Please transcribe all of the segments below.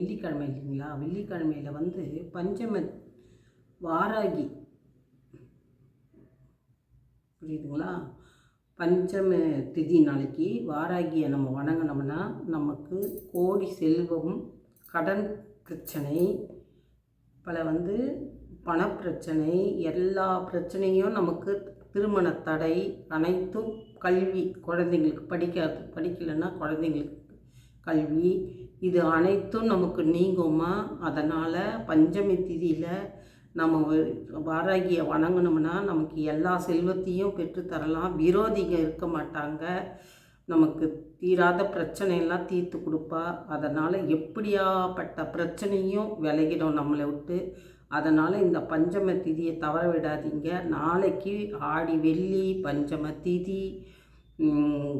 வெள்ளிக்கிழமை இல்லைங்களா? வெள்ளிக்கிழமையில் பஞ்சம வாராகி, புரியுதுங்களா? பஞ்சம திதி நாளைக்கு வாராகியை நம்ம வணங்கினோம்னா நமக்கு கோடி செல்வம், கடன் பிரச்சனை, பல பணப்பிரச்சனை, எல்லா பிரச்சனையும் நமக்கு, திருமண தடை அனைத்தும், கல்வி குழந்தைங்களுக்கு படிக்கலைன்னா குழந்தைங்களுக்கு கல்வி, இது அனைத்தும் நமக்கு நீங்குமா. அதனால் பஞ்சமி திதியில் நம்ம வாராகியை வணங்கினோம்னா நமக்கு எல்லா செல்வத்தையும் பெற்றுத்தரலாம். விரோதிங்க இருக்க மாட்டாங்க, நமக்கு தீராத பிரச்சனையெல்லாம் தீர்த்து கொடுப்பா. அதனால் எப்படியாப்பட்ட பிரச்சனையும் விலகிடும் நம்மளை விட்டு. அதனால் இந்த பஞ்சம திதியை தவற விடாதீங்க. நாளைக்கு ஆடி வெள்ளி, பஞ்சம திதி,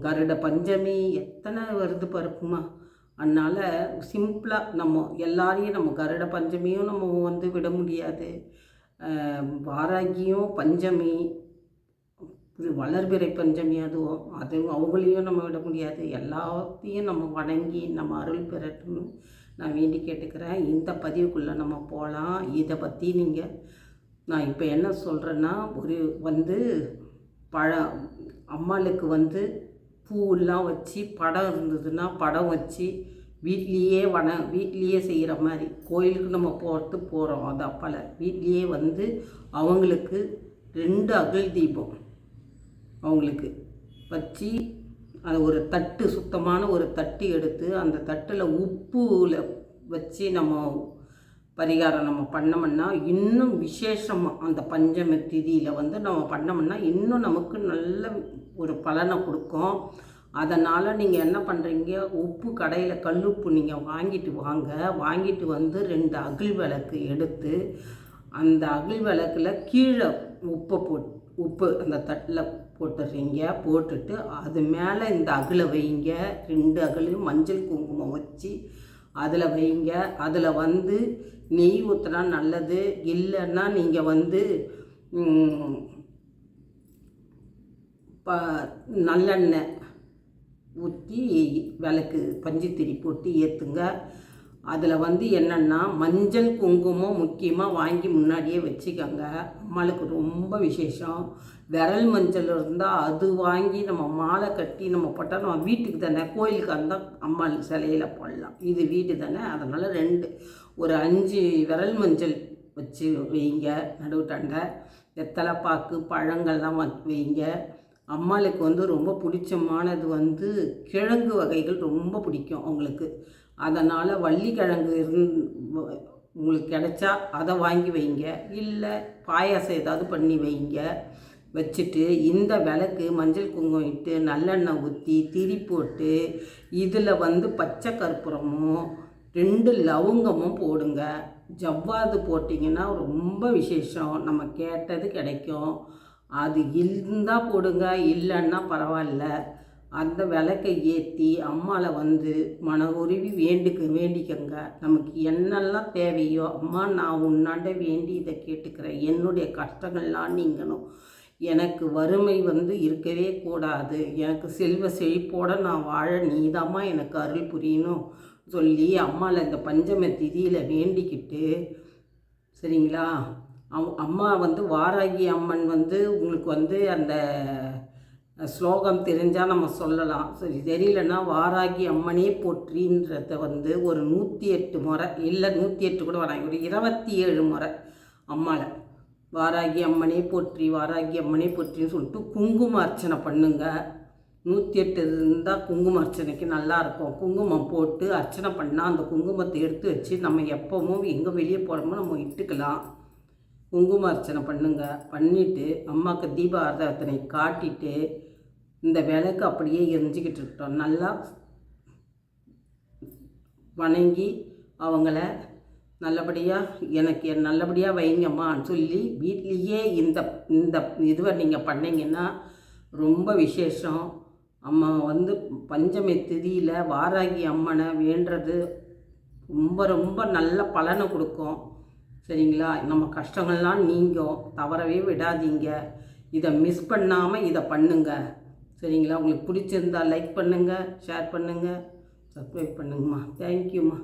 கருட பஞ்சமி, எத்தனை வருது பருப்புமா. அதனால் சிம்பிளாக நம்ம எல்லாரையும், நம்ம கருட பஞ்சமியும் நம்ம விட முடியாது, வாராகியும் பஞ்சமி, வளர்பிறை பஞ்சமி அதுவும் அவங்களையும் நம்ம விட முடியாது. எல்லாத்தையும் நம்ம வணங்கி நம்ம அருள் பெறட்டும்னு நான் வேண்டி கேட்டுக்கிறேன். இந்த பதிவுக்குள்ளே நம்ம போகலாம். இதை பற்றி நான் இப்போ என்ன சொல்கிறேன்னா, அம்மாளுக்கு பூவெல்லாம் வச்சு, படம் இருந்ததுன்னா படம் வச்சு வீட்லேயே செய்கிற மாதிரி, கோயிலுக்கு நம்ம போகிறோம் அது அப்போல வீட்லேயே அவங்களுக்கு 2 அகல் தீபம் அவங்களுக்கு வச்சு, அதை ஒரு தட்டு, சுத்தமான ஒரு தட்டு எடுத்து அந்த தட்டில் உப்புல வச்சு நம்ம பரிகாரம் நம்ம பண்ணோம்னா இன்னும் விசேஷமாக, அந்த பஞ்சம திதியில் நம்ம பண்ணோம்னா இன்னும் நமக்கு நல்ல ஒரு பலனை கொடுக்கும். அதனால் நீங்கள் என்ன பண்ணுறீங்க, உப்பு கடையில் கல்லுப்பு நீங்கள் வாங்கிட்டு 2 அகல் விளக்கு எடுத்து, அந்த அகல் விளக்கில் கீழே உப்பு அந்த தட்டில் போட்டுட்டு அது மேலே இந்த அகலை வைங்க. 2 அகலையும் மஞ்சள் குங்குமம் வச்சு அதில் வைங்க. அதில் நெய் ஊற்றினா நல்லது. இல்லைன்னா நீங்கள் நல்லெண்ணெய் ஊற்றி விளக்கு பஞ்சுத்திரி போட்டு ஏற்றுங்க. அதில் என்னென்னா மஞ்சள் குங்குமம் முக்கியமாக வாங்கி முன்னாடியே வச்சுக்கோங்க. அம்மாளுக்கு ரொம்ப விசேஷம். விரல் மஞ்சள் இருந்தால் அது வாங்கி நம்ம மாலை கட்டி நம்ம போட்டால் நம்ம வீட்டுக்கு தானே, கோயிலுக்கு இருந்தால் அம்மாள் சிலையில் போடலாம். இது வீடு தானே, அதனால் ஒரு 5 விரல் மஞ்சள் வச்சு வைங்க. நடுவுட்டாண்ட வெத்தலை பாக்கு பழங்கள்லாம் வைங்க. அம்மாளுக்கு ரொம்ப பிடிச்சமானது கிழங்கு வகைகள் ரொம்ப பிடிக்கும் அவங்களுக்கு. அதனால் வள்ளிக்கிழங்கு உங்களுக்கு கிடைச்சா அதை வாங்கி வைங்க. இல்லை பாயாசம் ஏதாவது பண்ணி வைங்க. வச்சுட்டு இந்த விளக்கு மஞ்சள் குங்குமம் இட்டு நல்லெண்ணெய் ஊற்றி திரி போட்டு, இதில் பச்சை கற்பூரமும் 2 லவங்கமும் போடுங்க. ஜவ்வாது போட்டிங்கன்னா ரொம்ப விசேஷம், நம்ம கேட்டது கிடைக்கும். அது இருந்தால் போடுங்க, இல்லைன்னா பரவாயில்ல. அந்த விளக்கை ஏற்றி அம்மாவை மனவுருவி வேண்டிக்கங்க. நமக்கு என்னெல்லாம் தேவையோ, அம்மா நான் உன்னாண்ட வேண்டி இதை கேட்டுக்கிறேன், என்னுடைய கஷ்டங்கள்லாம் நீங்கணும், எனக்கு வறுமை இருக்கவே கூடாது, எனக்கு செல்வ செழிப்போடு நான் வாழ நீதாம்மா எனக்கு அருள் புரியணும் சொல்லி அம்மாவில் இந்த பஞ்சம திதியில் வேண்டிக்கிட்டு, சரிங்களா? அம்மா வாராகி அம்மன் உங்களுக்கு அந்த ஸ்லோகம் தெரிஞ்சால் நம்ம சொல்லலாம். சரி, தெரியலன்னா வாராகி அம்மனே போற்றின்றத ஒரு 108 முறை, இல்லை 108 கூட வராங்க, ஒரு 27 முறை அம்மாவை வாராகி அம்மனே போற்றி, வாராகி அம்மனே போற்றின்னு சொல்லிட்டு குங்கும அர்ச்சனை பண்ணுங்க. 108 இருந்தால் குங்கும அர்ச்சனைக்கு நல்லாயிருக்கும். குங்குமம் போட்டு அர்ச்சனை பண்ணால் அந்த குங்குமத்தை எடுத்து வச்சு நம்ம எப்பவும் எங்கே வெளியே போகிறோமோ நம்ம இட்டுக்கலாம். குங்கும அர்ச்சனை பண்ணுங்க. பண்ணிவிட்டு அம்மாவுக்கு தீப ஆராதனை காட்டிட்டு இந்த விளக்கு அப்படியே எரிஞ்சிக்கிட்டு இருக்கட்டும். நல்லா வணங்கி அவங்கள நல்லபடியாக எனக்கு நல்லபடியாக வைங்கம்மான்னு சொல்லி வீட்லேயே இந்த இதுவை நீங்கள் பண்ணிங்கன்னா ரொம்ப விசேஷம். அம்மா பஞ்சமி திதியில் வாராகி அம்மனை வேண்டுறது ரொம்ப ரொம்ப நல்ல பலனை கொடுக்கும். சரிங்களா? நம்ம கஷ்டங்கள்லாம் நீங்கும். தவறவே விடாதீங்க. இதை மிஸ் பண்ணாமல் இதை பண்ணுங்கள். சரிங்களா? உங்களுக்கு பிடிச்சிருந்தால் லைக் பண்ணுங்கள், ஷேர் பண்ணுங்கள், சப்ஸ்கிரைப் பண்ணுங்கம்மா. தேங்க்யூம்மா.